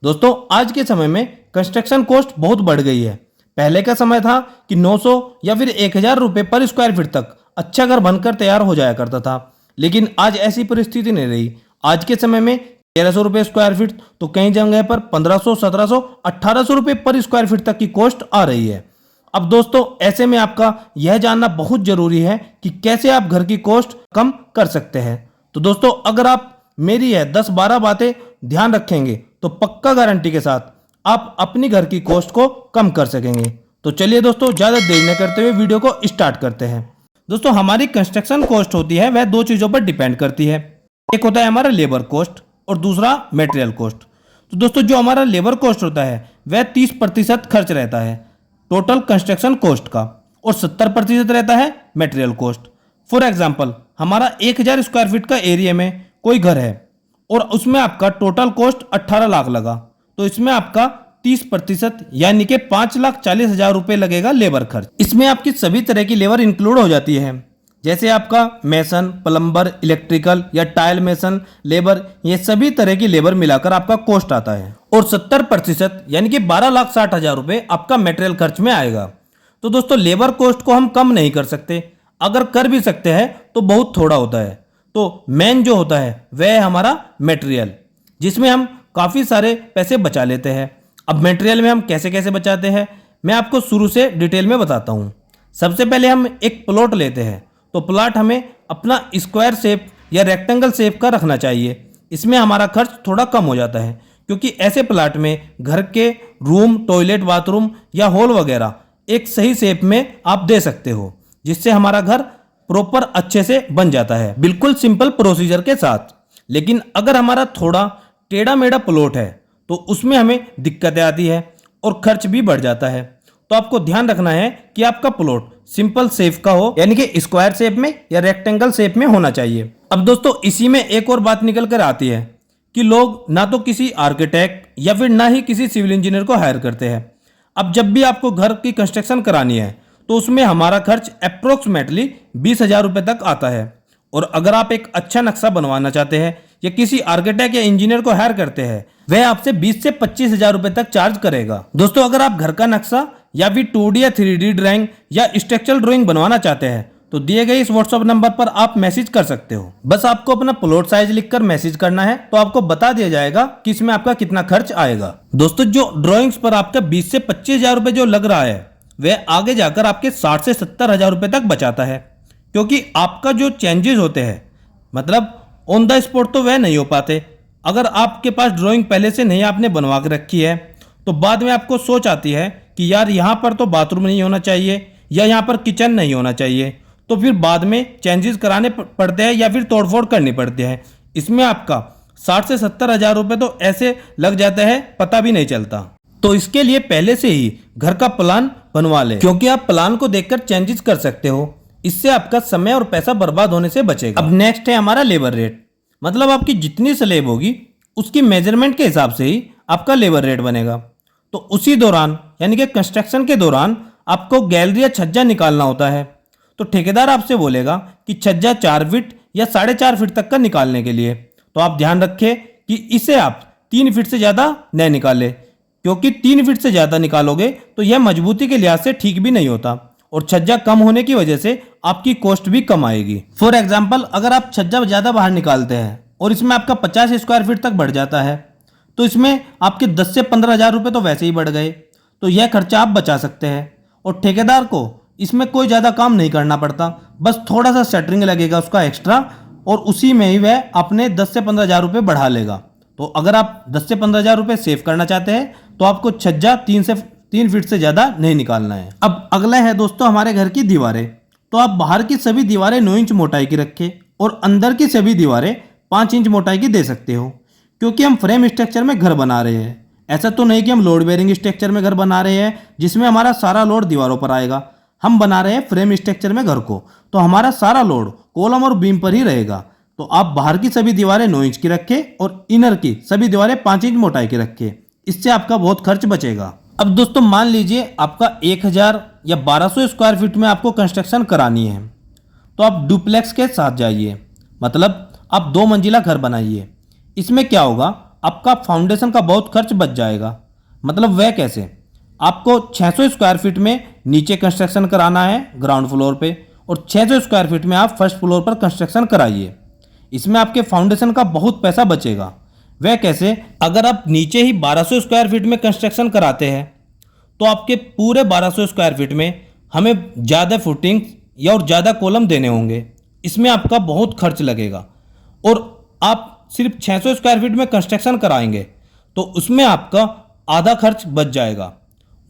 दोस्तों आज के समय में कंस्ट्रक्शन कॉस्ट बहुत बढ़ गई है। पहले का समय था कि 900 या फिर 1000 रुपये पर स्क्वायर फीट तक अच्छा घर बनकर तैयार हो जाया करता था, लेकिन आज ऐसी परिस्थिति नहीं रही। आज के समय में 1300 रुपये स्क्वायर फीट तो कई जगह पर 1500, 1700, 1800 रुपये पर स्क्वायर फीट तक की कॉस्ट आ रही है। अब दोस्तों ऐसे में आपका यह जानना बहुत जरूरी है कि कैसे आप घर की कॉस्ट कम कर सकते हैं। तो दोस्तों अगर आप मेरी यह 10-12 बातें ध्यान रखेंगे तो पक्का गारंटी के साथ आप अपनी घर की कॉस्ट को कम कर सकेंगे। तो चलिए दोस्तों ज़्यादा देर न करते हुए वीडियो को स्टार्ट करते हैं। दोस्तों हमारी कंस्ट्रक्शन कॉस्ट होती है वह दो चीज़ों पर डिपेंड करती है। एक होता है हमारा लेबर कॉस्ट और दूसरा मटेरियल कॉस्ट। तो दोस्तों जो हमारा लेबर कॉस्ट होता है वह 30% खर्च रहता है टोटल कंस्ट्रक्शन कॉस्ट का और 70% रहता है मटेरियल कॉस्ट। फॉर एग्जाम्पल हमारा 1000 स्क्वायर फीट का एरिया में कोई घर है और उसमें आपका टोटल कॉस्ट 18 लाख लगा, तो इसमें आपका 30% यानी कि 5,40,000 रुपये लगेगा लेबर खर्च। इसमें आपकी सभी तरह की लेबर इंक्लूड हो जाती है, जैसे आपका मेसन, प्लम्बर, इलेक्ट्रिकल या टाइल मेसन लेबर, ये सभी तरह की लेबर मिलाकर आपका कॉस्ट आता है। और 70% यानी कि 12,60,000 रुपये आपका मटेरियल खर्च में आएगा। तो दोस्तों लेबर कॉस्ट को हम कम नहीं कर सकते, अगर कर भी सकते हैं तो बहुत थोड़ा होता है। तो मेन जो होता है वह है हमारा मटेरियल, जिसमें हम काफ़ी सारे पैसे बचा लेते हैं। अब मटेरियल में हम कैसे कैसे बचाते हैं मैं आपको शुरू से डिटेल में बताता हूँ। सबसे पहले हम एक प्लॉट लेते हैं, तो प्लॉट हमें अपना स्क्वायर शेप या रेक्टेंगल शेप का रखना चाहिए। इसमें हमारा खर्च थोड़ा कम हो जाता है, क्योंकि ऐसे प्लॉट में घर के रूम, टॉयलेट, बाथरूम या हॉल वगैरह एक सही शेप में आप दे सकते हो, जिससे हमारा घर प्रॉपर अच्छे से बन जाता है, बिल्कुल सिंपल प्रोसीजर के साथ। लेकिन अगर हमारा थोड़ा टेढ़ा मेढ़ा प्लॉट है तो उसमें हमें दिक्कतें आती है और खर्च भी बढ़ जाता है। तो आपको ध्यान रखना है कि आपका प्लॉट सिंपल शेप का हो, यानी कि स्क्वायर शेप में या रेक्टेंगल शेप में होना चाहिए। अब दोस्तों इसी में एक और बात निकल कर आती है कि लोग ना तो किसी आर्किटेक्ट या फिर ना ही किसी सिविल इंजीनियर को हायर करते हैं। अब जब भी आपको घर की कंस्ट्रक्शन करानी है तो उसमें हमारा खर्च अप्रोक्सीमेटली 20,000 रुपये तक आता है। और अगर आप एक अच्छा नक्शा बनवाना चाहते हैं या किसी आर्किटेक्ट या इंजीनियर को हायर करते हैं, वह आपसे 20 से 25,000 रुपये तक चार्ज करेगा। दोस्तों अगर आप घर का नक्शा या फिर 2D या 3D ड्राइंग या स्ट्रक्चरल ड्राइंग बनवाना चाहते हैं तो दिए गए इस व्हाट्सएप नंबर पर आप मैसेज कर सकते हो। बस आपको अपना प्लॉट साइज लिखकर मैसेज करना है, तो आपको बता दिया जाएगा कि इसमें आपका कितना खर्च आएगा। दोस्तों जो ड्राइंग्स पर आपका 20 से 25,000 रुपये जो लग रहा है वह आगे जाकर आपके 60 से 70,000 रुपये तक बचाता है, क्योंकि आपका जो चेंजेस होते हैं मतलब ऑन द स्पॉट तो वह नहीं हो पाते। अगर आपके पास ड्राइंग पहले से नहीं आपने बनवा के रखी है तो बाद में आपको सोच आती है कि यार यहाँ पर तो बाथरूम नहीं होना चाहिए या यहाँ पर किचन नहीं होना चाहिए, तो फिर बाद में चेंजेस कराने पड़ते हैं या फिर तोड़फोड़ करनी पड़ती है। इसमें आपका 60 से 70,000 रुपये तो ऐसे लग जाते हैं पता भी नहीं चलता। तो इसके लिए पहले से ही घर का प्लान बनवा ले, क्योंकि आप प्लान को देखकर चेंजेस कर सकते हो। इससे आपका समय और पैसा बर्बाद होने से बचेगा। अब नेक्स्ट है हमारा लेबर रेट, मतलब आपकी जितनी स्लैब होगी उसकी मेजरमेंट के हिसाब से ही आपका लेबर रेट बनेगा। तो उसी दौरान यानी कि कंस्ट्रक्शन के दौरान आपको गैलरी या छज्जा निकालना होता है, तो ठेकेदार आपसे बोलेगा कि छज्जा 4 फीट या 4.5 फीट तक का निकालने के लिए। तो आप ध्यान रखें कि इसे आप 3 फीट से ज़्यादा न निकालें, क्योंकि 3 फीट से ज़्यादा निकालोगे तो यह मजबूती के लिहाज से ठीक भी नहीं होता और छज्जा कम होने की वजह से आपकी कॉस्ट भी कम आएगी। फॉर एग्जाम्पल अगर आप छज्जा ज़्यादा बाहर निकालते हैं और इसमें आपका 50 स्क्वायर फीट तक बढ़ जाता है तो इसमें आपके 10 से 15,000 रुपये तो वैसे ही बढ़ गए, तो यह खर्चा आप बचा सकते हैं। और ठेकेदार को इसमें कोई ज़्यादा काम नहीं करना पड़ता, बस थोड़ा सा शटरिंग लगेगा उसका एक्स्ट्रा और उसी में ही वह अपने 10 से 15,000 रुपये बढ़ा लेगा। तो अगर आप 10 से 15,000 रुपये सेव करना चाहते हैं तो आपको छज्जा 3 फीट से ज़्यादा नहीं निकालना है। अब अगला है दोस्तों हमारे घर की दीवारें। तो आप बाहर की सभी दीवारें 9 इंच मोटाई की रखें और अंदर की सभी दीवारें 5 इंच मोटाई की दे सकते हो, क्योंकि हम फ्रेम स्ट्रक्चर में घर बना रहे हैं। ऐसा तो नहीं कि हम लोड बेयरिंग स्ट्रक्चर में घर बना रहे हैं जिसमें हमारा सारा लोड दीवारों पर आएगा। हम बना रहे हैं फ्रेम स्ट्रक्चर में घर को, तो हमारा सारा लोड कॉलम और बीम पर ही रहेगा। तो आप बाहर की सभी दीवारें 9 इंच की रखें और इनर की सभी दीवारें 5 इंच मोटाई की रखें, इससे आपका बहुत खर्च बचेगा। अब दोस्तों मान लीजिए आपका 1000 या 1200 स्क्वायर फीट में आपको कंस्ट्रक्शन करानी है, तो आप डुप्लेक्स के साथ जाइए, मतलब आप 2 मंजिला घर बनाइए। इसमें क्या होगा, आपका फाउंडेशन का बहुत खर्च बच जाएगा। मतलब वह कैसे? आपको 600 स्क्वायर फीट में नीचे कंस्ट्रक्शन कराना है ग्राउंड फ्लोर पे, और 600 स्क्वायर फीट में आप फर्स्ट फ्लोर पर कंस्ट्रक्शन कराइए। इसमें आपके फाउंडेशन का बहुत पैसा बचेगा। वह कैसे? अगर आप नीचे ही 1200 स्क्वायर फीट में कंस्ट्रक्शन कराते हैं तो आपके पूरे 1200 स्क्वायर फीट में हमें ज़्यादा फुटिंग या और ज़्यादा कॉलम देने होंगे। इसमें आपका बहुत खर्च लगेगा। और आप सिर्फ 600 स्क्वायर फीट में कंस्ट्रक्शन कराएंगे तो उसमें आपका आधा खर्च बच जाएगा।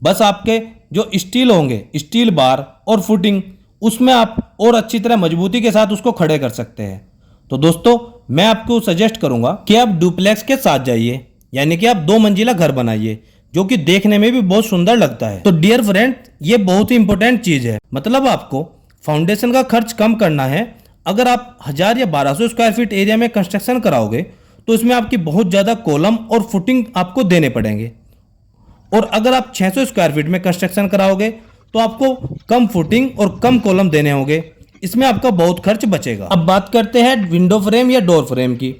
बस आपके जो स्टील होंगे, स्टील बार और फुटिंग, उसमें आप और अच्छी तरह मजबूती के साथ उसको खड़े कर सकते हैं। तो दोस्तों, मैं आपको सजेस्ट करूंगा कि आप डुप्लेक्स के साथ जाइए, यानी कि आप 2 मंजिला घर बनाइए जो कि देखने में भी बहुत सुंदर लगता है। तो डियर फ्रेंड, ये बहुत ही इंपॉर्टेंट चीज़ है। मतलब आपको फाउंडेशन का खर्च कम करना है। अगर आप 1000 या 1200 स्क्वायर फीट एरिया में कंस्ट्रक्शन कराओगे तो इसमें आपकी बहुत ज़्यादा कॉलम और फुटिंग आपको देने पड़ेंगे। और अगर आप 600 स्क्वायर फीट में कंस्ट्रक्शन कराओगे तो आपको कम फुटिंग और कम कॉलम देने होंगे। इसमें आपका बहुत खर्च बचेगा। अब बात करते हैं विंडो फ्रेम या डोर फ्रेम की।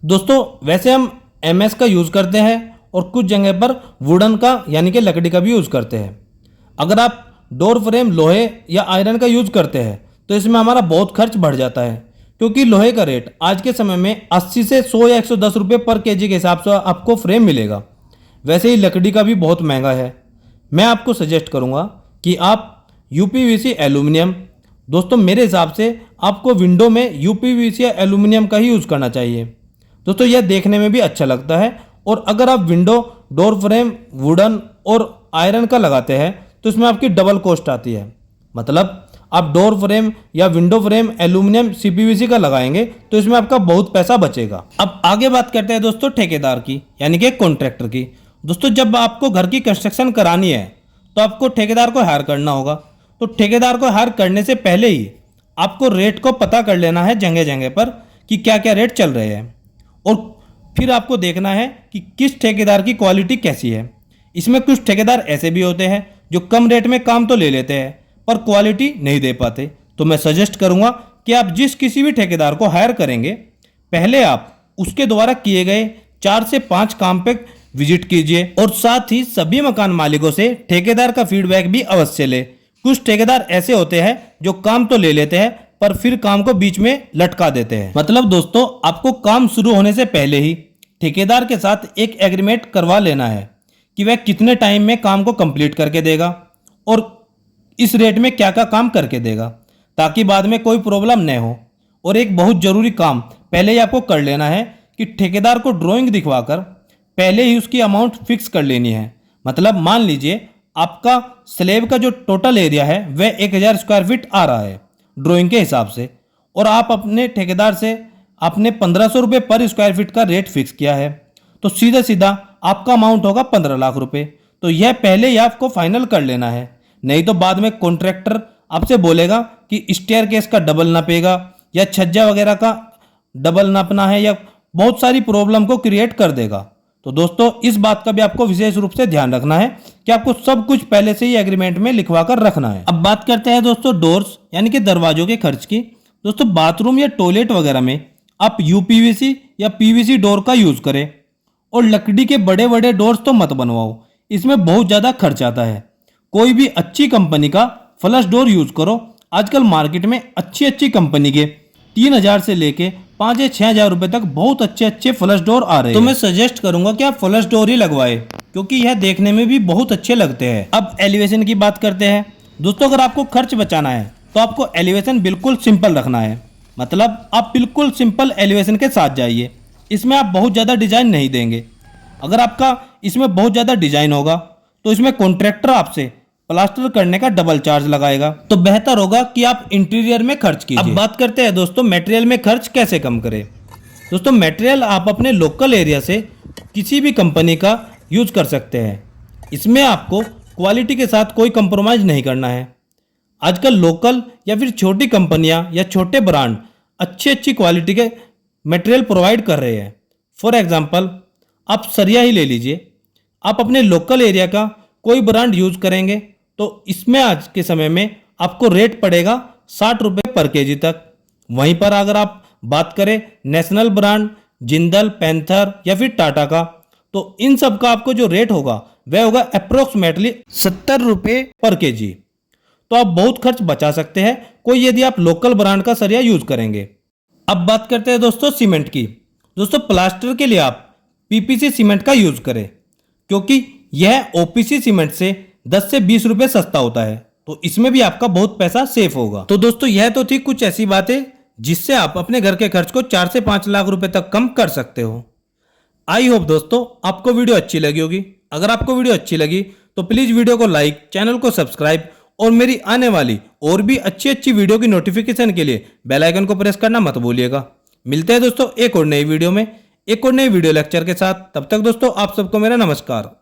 दोस्तों, वैसे हम एमएस का यूज़ करते हैं और कुछ जगह पर वुडन का यानी कि लकड़ी का भी यूज़ करते हैं। अगर आप डोर फ्रेम लोहे या आयरन का यूज़ करते हैं तो इसमें हमारा बहुत खर्च बढ़ जाता है, क्योंकि लोहे का रेट आज के समय में 80 से 100 या 110 रुपये पर केजी के हिसाब से आपको फ्रेम मिलेगा। वैसे ही लकड़ी का भी बहुत महंगा है। मैं आपको सजेस्ट करूंगा कि आप यूपीवीसी एल्यूमिनियम, दोस्तों मेरे हिसाब से आपको विंडो में यूपीवीसी या एल्यूमिनियम का ही यूज़ करना चाहिए। दोस्तों, यह देखने में भी अच्छा लगता है। और अगर आप विंडो डोर फ्रेम वुडन और आयरन का लगाते हैं तो इसमें आपकी डबल कॉस्ट आती है। मतलब आप डोर फ्रेम या विंडो फ्रेम एल्यूमिनियम सीपीवीसी का लगाएंगे तो इसमें आपका बहुत पैसा बचेगा। अब आगे बात करते हैं दोस्तों ठेकेदार की, यानी कि कॉन्ट्रैक्टर की। दोस्तों, जब आपको घर की कंस्ट्रक्शन करानी है तो आपको ठेकेदार को हायर करना होगा। तो ठेकेदार को हायर करने से पहले ही आपको रेट को पता कर लेना है जगह जगह पर कि क्या क्या रेट चल रहे हैं, और फिर आपको देखना है कि किस ठेकेदार की क्वालिटी कैसी है। इसमें कुछ ठेकेदार ऐसे भी होते हैं जो कम रेट में काम तो ले लेते हैं पर क्वालिटी नहीं दे पाते। तो मैं सजेस्ट करूंगा कि आप जिस किसी भी ठेकेदार को हायर करेंगे, पहले आप उसके द्वारा किए गए 4 से 5 काम पे विजिट कीजिए, और साथ ही सभी मकान मालिकों से ठेकेदार का फीडबैक भी अवश्य ले। कुछ ठेकेदार ऐसे होते हैं जो काम तो ले लेते हैं पर फिर काम को बीच में लटका देते हैं। मतलब दोस्तों, आपको काम शुरू होने से पहले ही ठेकेदार के साथ एक एग्रीमेंट करवा लेना है कि वह कितने टाइम में काम को कंप्लीट करके देगा और इस रेट में क्या क्या काम करके देगा, ताकि बाद में कोई प्रॉब्लम न हो। और एक बहुत ज़रूरी काम पहले ही आपको कर लेना है कि ठेकेदार को ड्राइंग दिखवाकर पहले ही उसकी अमाउंट फिक्स कर लेनी है। मतलब मान लीजिए आपका स्लैब का जो टोटल एरिया है वह 1000 स्क्वायर फीट आ रहा है ड्राइंग के हिसाब से, और आप अपने ठेकेदार से आपने 1500 रुपये पर स्क्वायर फीट का रेट फिक्स किया है, तो सीधा सीधा आपका अमाउंट होगा 15 लाख रुपए। तो यह पहले ही आपको फाइनल कर लेना है, नहीं तो बाद में कॉन्ट्रैक्टर आपसे बोलेगा कि स्टेयरकेस का डबल नापेगा या छज्जा वगैरह का डबल नापना है, या बहुत सारी प्रॉब्लम को क्रिएट कर देगा। तो दोस्तों, इस बात का भी आपको विशेष रूप से ध्यान रखना है कि आपको सब कुछ पहले से ही एग्रीमेंट में लिखवा कर रखना है। अब बात करते हैं दोस्तों डोर्स यानी कि दरवाजों के खर्च की। दोस्तों, बाथरूम या टॉयलेट वगैरह में आप यूपीवीसी या पीवीसी डोर का यूज करें, और लकड़ी के बड़े बड़े डोर्स तो मत बनवाओ, इसमें बहुत ज्यादा खर्च आता है। कोई भी अच्छी कंपनी का फ्लश डोर यूज करो। आजकल मार्केट में अच्छी अच्छी कंपनी के 3000 से लेके 5 या 6000 रुपए तक बहुत अच्छे अच्छे फ्लश डोर आ रहे हैं। तो मैं सजेस्ट करूंगा कि आप फ्लश डोर ही लगवाए, क्योंकि यह देखने में भी बहुत अच्छे लगते हैं। अब एलिवेशन की बात करते हैं। दोस्तों, अगर आपको खर्च बचाना है तो आपको एलिवेशन बिल्कुल सिंपल रखना है। मतलब आप बिल्कुल सिंपल एलिवेशन के साथ जाइए। इसमें आप बहुत ज़्यादा डिजाइन नहीं देंगे। अगर आपका इसमें बहुत ज़्यादा डिजाइन होगा तो इसमें कॉन्ट्रैक्टर आपसे प्लास्टर करने का डबल चार्ज लगाएगा। तो बेहतर होगा कि आप इंटीरियर में खर्च कीजिए। अब बात करते हैं दोस्तों मटेरियल में खर्च कैसे कम करें। दोस्तों, मटेरियल आप अपने लोकल एरिया से किसी भी कंपनी का यूज कर सकते हैं। इसमें आपको क्वालिटी के साथ कोई कंप्रोमाइज नहीं करना है। आजकल लोकल या फिर छोटी कंपनियां या छोटे ब्रांड अच्छी अच्छी क्वालिटी के मटेरियल प्रोवाइड कर रहे हैं। फॉर एग्जांपल, आप सरिया ही ले लीजिए। आप अपने लोकल एरिया का कोई ब्रांड यूज करेंगे तो इसमें आज के समय में आपको रेट पड़ेगा 60 रुपये पर केजी तक। वहीं पर अगर आप बात करें नेशनल ब्रांड जिंदल, पैंथर या फिर टाटा का, तो इन सब का आपको जो रेट होगा वह होगा अप्रोक्सीमेटली 70 रुपये पर केजी। तो आप बहुत खर्च बचा सकते हैं कोई यदि आप लोकल ब्रांड का सरिया यूज करेंगे। अब बात करते हैं दोस्तों सीमेंट की। दोस्तों प्लास्टर के लिए आप पीपीसी सीमेंट का यूज करें, क्योंकि यह ओपीसी सीमेंट से 10 से 20 रुपए सस्ता होता है, तो इसमें भी आपका बहुत पैसा सेफ होगा। तो दोस्तों यह तो थी कुछ ऐसी बातें जिससे आप अपने घर के खर्च को 4 से 5 लाख रुपए तक कम कर सकते हो। आई होप दोस्तों आपको वीडियो अच्छी लगी होगी। अगर आपको वीडियो अच्छी लगी तो प्लीज वीडियो को लाइक, चैनल को सब्सक्राइब और मेरी आने वाली और भी अच्छी वीडियो की नोटिफिकेशन के लिए बेल आइकन को प्रेस करना मत भूलिएगा। मिलते हैं दोस्तों एक और नई वीडियो में, एक और नई वीडियो लेक्चर के साथ। तब तक दोस्तों आप सबको मेरा नमस्कार।